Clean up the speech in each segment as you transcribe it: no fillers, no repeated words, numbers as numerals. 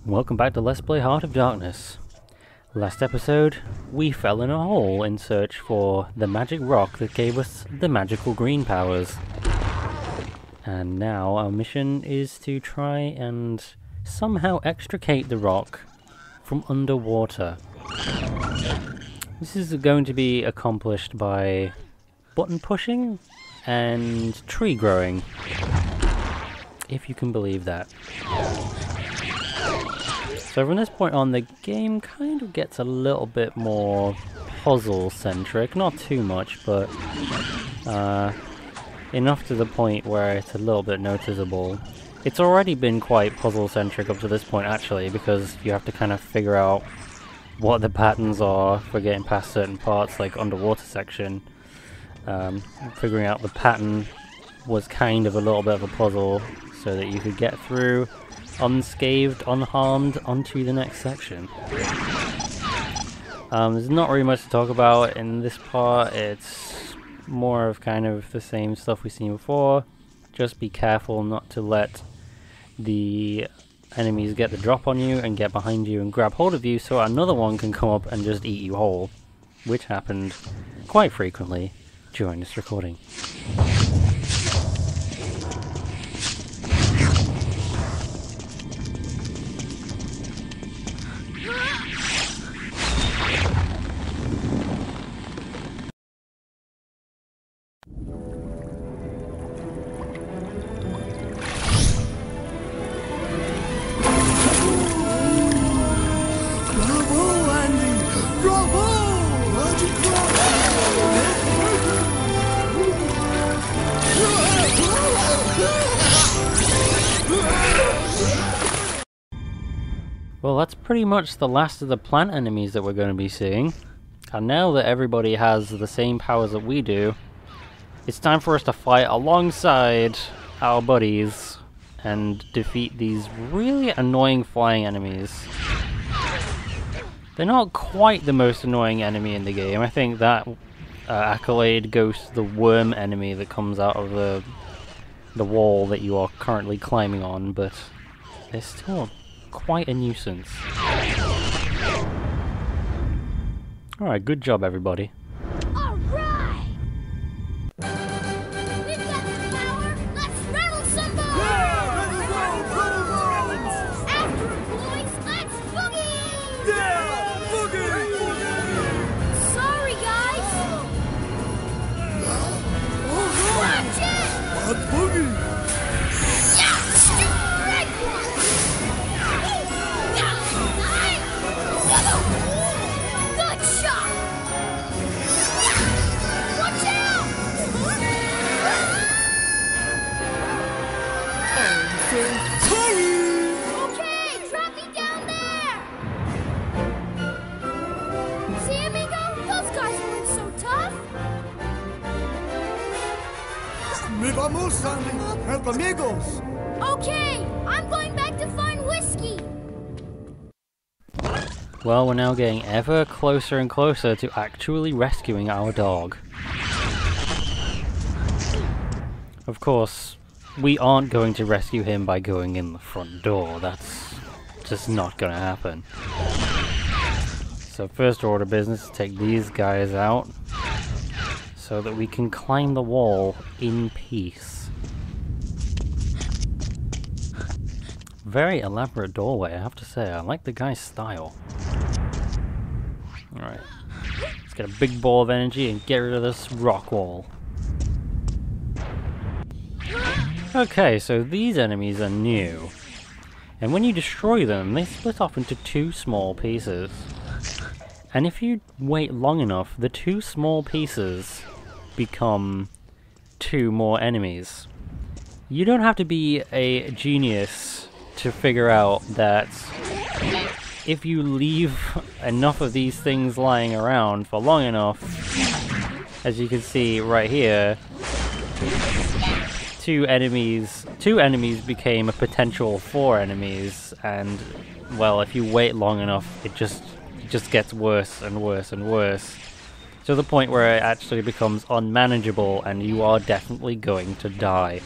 Welcome back to Let's Play Heart of Darkness. Last episode, we fell in a hole in search for the magic rock that gave us the magical green powers. And now our mission is to try and somehow extricate the rock from underwater. This is going to be accomplished by button pushing and tree growing, if you can believe that. So from this point on, the game kind of gets a little bit more puzzle-centric. Not too much, but enough to the point where it's a little bit noticeable. It's already been quite puzzle-centric up to this point, actually, because you have to kind of figure out what the patterns are for getting past certain parts, like underwater section. Figuring out the pattern was kind of a little bit of a puzzle, so that you could get through unscathed, unharmed, onto the next section. There's not really much to talk about in this part. It's more of kind of the same stuff we've seen before. Just be careful not to let the enemies get the drop on you and get behind you and grab hold of you, so another one can come up and just eat you whole, which happened quite frequently during this recording. Well, that's pretty much the last of the plant enemies that we're going to be seeing. And now that everybody has the same powers that we do, it's time for us to fight alongside our buddies and defeat these really annoying flying enemies. They're not quite the most annoying enemy in the game. I think that accolade goes to the worm enemy that comes out of the wall that you are currently climbing on, but they're still quite a nuisance. Alright, good job everybody. Alright! We've got the power! Let's rattle some bones! Yeah! After it, boys! Let's boogie! Yeah! Boogie! Sorry, guys! Watch it! A boogie! Yeah! Strike one! Good shot! Watch out! Okay, drop me down there! See, amigo? Those guys weren't so tough! Me vamos, Sandy. Help amigos. Okay, I'm going back to find whiskey! Well, we're now getting ever closer and closer to actually rescuing our dog. Of course, we aren't going to rescue him by going in the front door. That's just not gonna happen. So first order of business is take these guys out so that we can climb the wall in peace. Very elaborate doorway, I have to say. I like the guy's style. Alright, let's get a big ball of energy and get rid of this rock wall. Okay, so these enemies are new. And when you destroy them, they split off into two small pieces. And if you wait long enough, the two small pieces become two more enemies. You don't have to be a genius to figure out that if you leave enough of these things lying around for long enough, as you can see right here, two enemies became a potential 4 enemies, and well, if you wait long enough, it just gets worse and worse and worse, to the point where it actually becomes unmanageable and you are definitely going to die.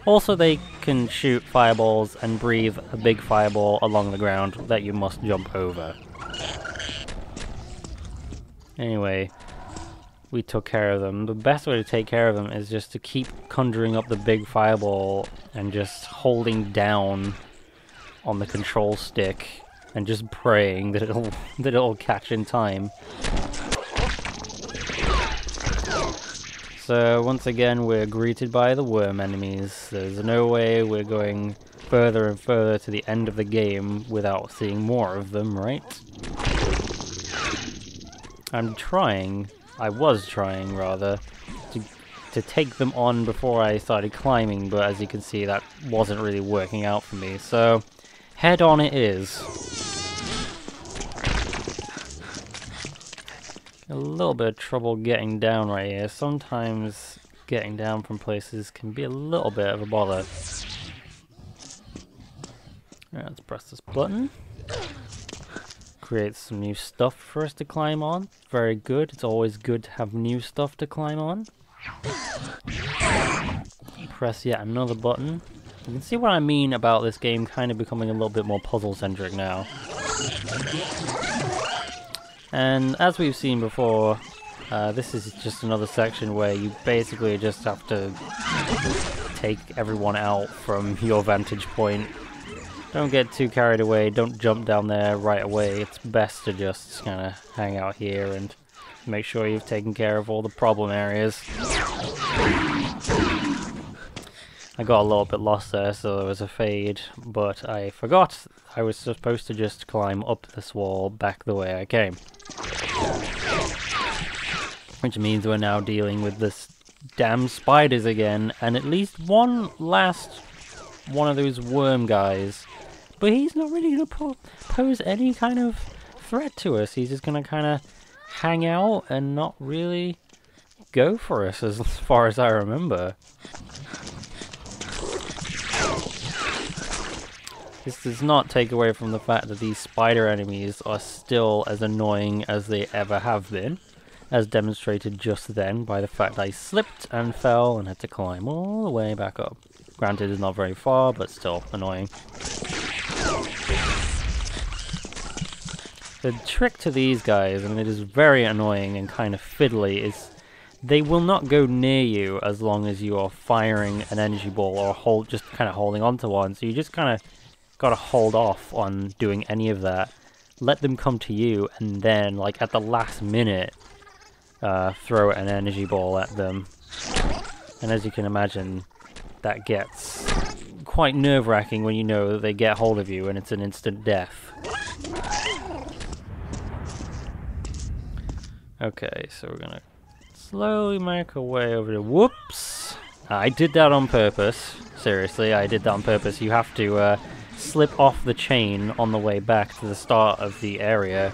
Also, they can shoot fireballs and breathe a big fireball along the ground that you must jump over. Anyway, we took care of them. The best way to take care of them is just to keep conjuring up the big fireball and just holding down on the control stick and just praying that it'll catch in time. So once again we're greeted by the worm enemies. There's no way we're going further and further to the end of the game without seeing more of them, right? I was trying rather, to take them on before I started climbing, but as you can see that wasn't really working out for me, so head on it is. A little bit of trouble getting down right here. Sometimes getting down from places can be a little bit of a bother. Alright, let's press this button. Create some new stuff for us to climb on. Very good. It's always good to have new stuff to climb on. Press yet another button. You can see what I mean about this game kind of becoming a little bit more puzzle-centric now. And as we've seen before, this is just another section where you basically just have to take everyone out from your vantage point. Don't get too carried away, don't jump down there right away. It's best to just kind of hang out here and make sure you've taken care of all the problem areas. I got a little bit lost there, so there was a fade, but I forgot I was supposed to just climb up this wall back the way I came. Which means we're now dealing with this damn spiders again, and at least one last one of those worm guys. But he's not really going to pose any kind of threat to us. He's just going to kind of hang out and not really go for us as far as I remember. This does not take away from the fact that these spider enemies are still as annoying as they ever have been, as demonstrated just then by the fact I slipped and fell and had to climb all the way back up. Granted, it's not very far, but still annoying. The trick to these guys, and it is very annoying and kind of fiddly, is they will not go near you as long as you are firing an energy ball or just kind of holding onto one. So you just kind of gotta hold off on doing any of that. Let them come to you, and then, like at the last minute, throw an energy ball at them. And as you can imagine, that gets quite nerve-wracking when you know that they get hold of you and it's an instant death. Okay, so we're gonna slowly make our way over to... Whoops! I did that on purpose. Seriously, I did that on purpose. You have to slip off the chain on the way back to the start of the area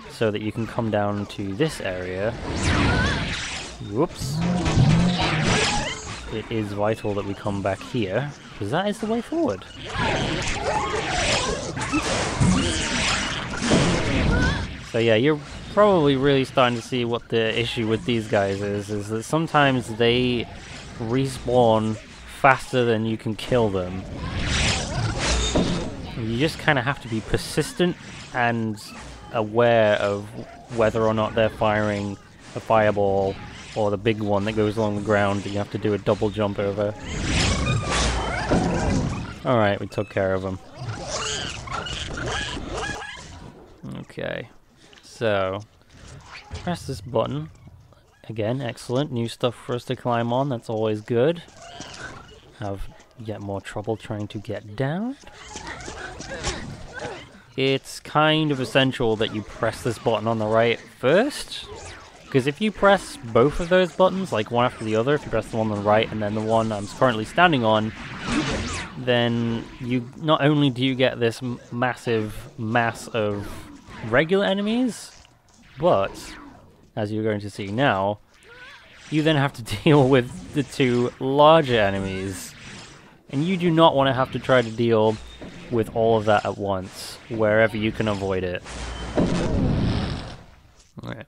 so that you can come down to this area. Whoops. It is vital that we come back here, because that is the way forward. So yeah, you're probably really starting to see what the issue with these guys is that sometimes they respawn faster than you can kill them. You just kind of have to be persistent and aware of whether or not they're firing a fireball or the big one that goes along the ground that you have to do a double jump over. Alright, we took care of them. Okay, so press this button. Again, excellent. New stuff for us to climb on, that's always good. Have yet more trouble trying to get down. It's kind of essential that you press this button on the right first, because if you press both of those buttons, like one after the other, if you press the one on the right and then the one I'm currently standing on, then you not only do you get this massive mass of regular enemies, but, as you're going to see now, you then have to deal with the two larger enemies. And you do not want to have to try to deal with all of that at once, wherever you can avoid it. Alright.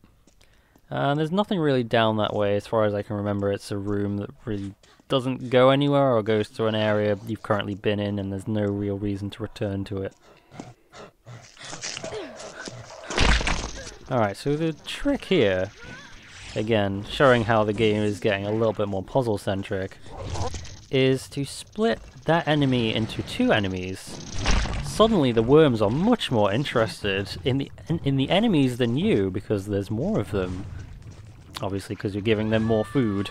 There's nothing really down that way as far as I can remember. It's a room that really doesn't go anywhere or goes to an area you've currently been in, and there's no real reason to return to it. Alright, so the trick here, again, showing how the game is getting a little bit more puzzle-centric, is to split that enemy into two enemies. Suddenly the worms are much more interested in the enemies than you, because there's more of them. Obviously, because you're giving them more food.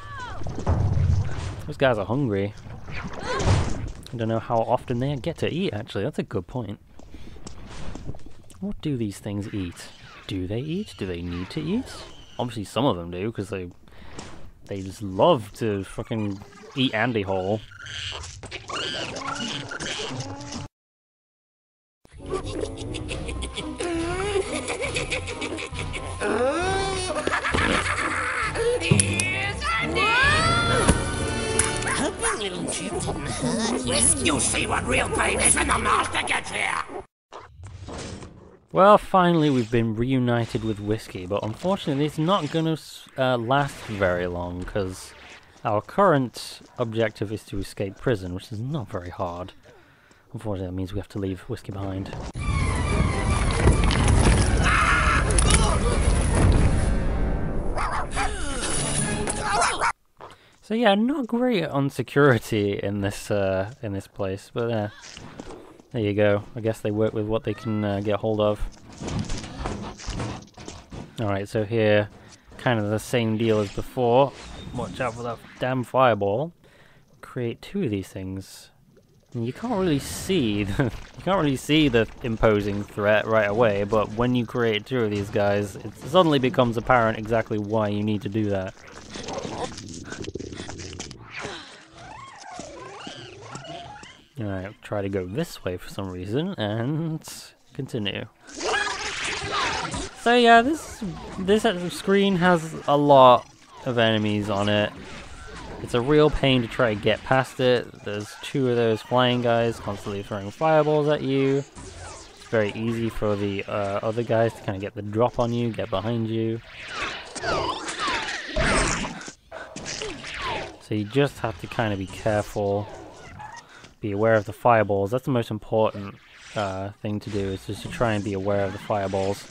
Those guys are hungry. I don't know how often they get to eat, actually. That's a good point. What do these things eat? Do they eat? Do they need to eat? Obviously some of them do, because they just love to fucking eat Andy whole. You'll see what real pain is when the master gets here! Well, finally we've been reunited with Whiskey, but unfortunately it's not going to last very long, because our current objective is to escape prison, which is not very hard. Unfortunately that means we have to leave Whiskey behind. So yeah, not great on security in this place, but there you go. I guess they work with what they can get hold of. Alright, so here, kind of the same deal as before. Watch out for that damn fireball. Create two of these things. And you can't really see the imposing threat right away, but when you create two of these guys, it suddenly becomes apparent exactly why you need to do that. Alright, try to go this way for some reason, and continue. So yeah, this screen has a lot of enemies on it. It's a real pain to try to get past it. There's two of those flying guys constantly throwing fireballs at you. It's very easy for the other guys to kind of get the drop on you, get behind you. So you just have to kind of be careful. Be aware of the fireballs. That's the most important thing to do, is just to try and be aware of the fireballs,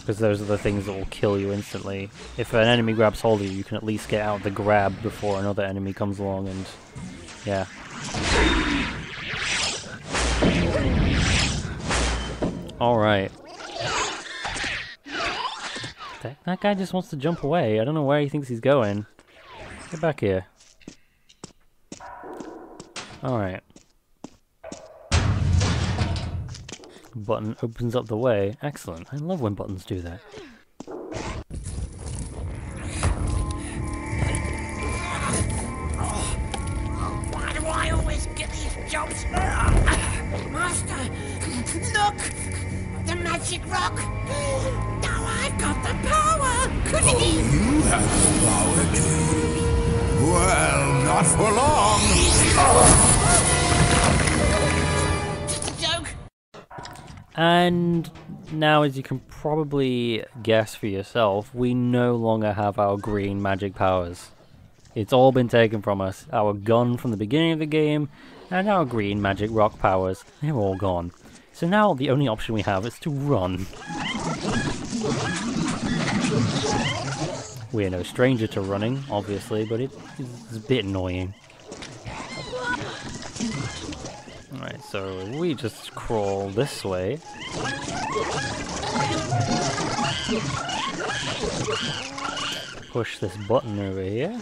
because those are the things that will kill you instantly. If an enemy grabs hold of you, you can at least get out the grab before another enemy comes along, and yeah. Alright. That guy just wants to jump away. I don't know where he thinks he's going. Get back here. Alright. Button opens up the way. Excellent. I love when buttons do that. Why do I always get these jobs? Master, look! The magic rock! Now I've got the power! Oh, you have the power too? Well, not for long. And now, as you can probably guess for yourself, we no longer have our green magic powers. It's all been taken from us. Our gun from the beginning of the game, and our green magic rock powers, they're all gone. So now the only option we have is to run. We're no stranger to running, obviously, but it's a bit annoying. Alright, so we just crawl this way. Push this button over here.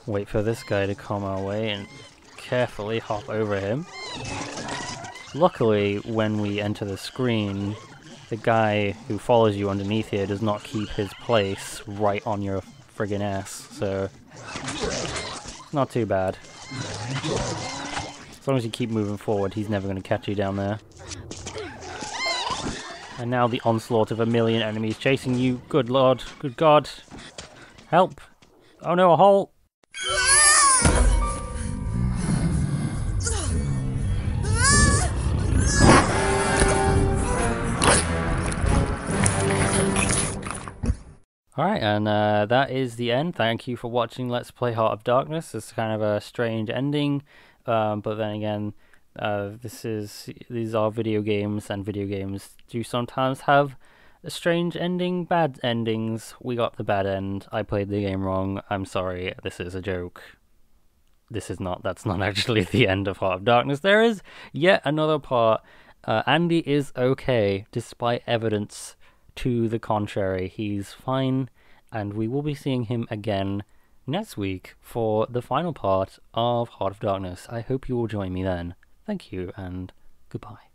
Wait for this guy to come our way and carefully hop over him. Luckily, when we enter the screen, the guy who follows you underneath here does not keep his place right on your friggin' ass, so not too bad. As long as you keep moving forward, he's never going to catch you down there. And now the onslaught of a million enemies chasing you. Good lord, good god. Help! Oh no, a hole! Alright, and that is the end. Thank you for watching Let's Play Heart of Darkness. It's kind of a strange ending, but then again, these are video games, and video games do sometimes have a strange ending, bad endings. We got the bad end. I played the game wrong. I'm sorry. This is a joke. That's not actually the end of Heart of Darkness. There is yet another part. Andy is okay, despite evidence to the contrary. He's fine, and we will be seeing him again next week for the final part of Heart of Darkness. I hope you will join me then. Thank you, and goodbye.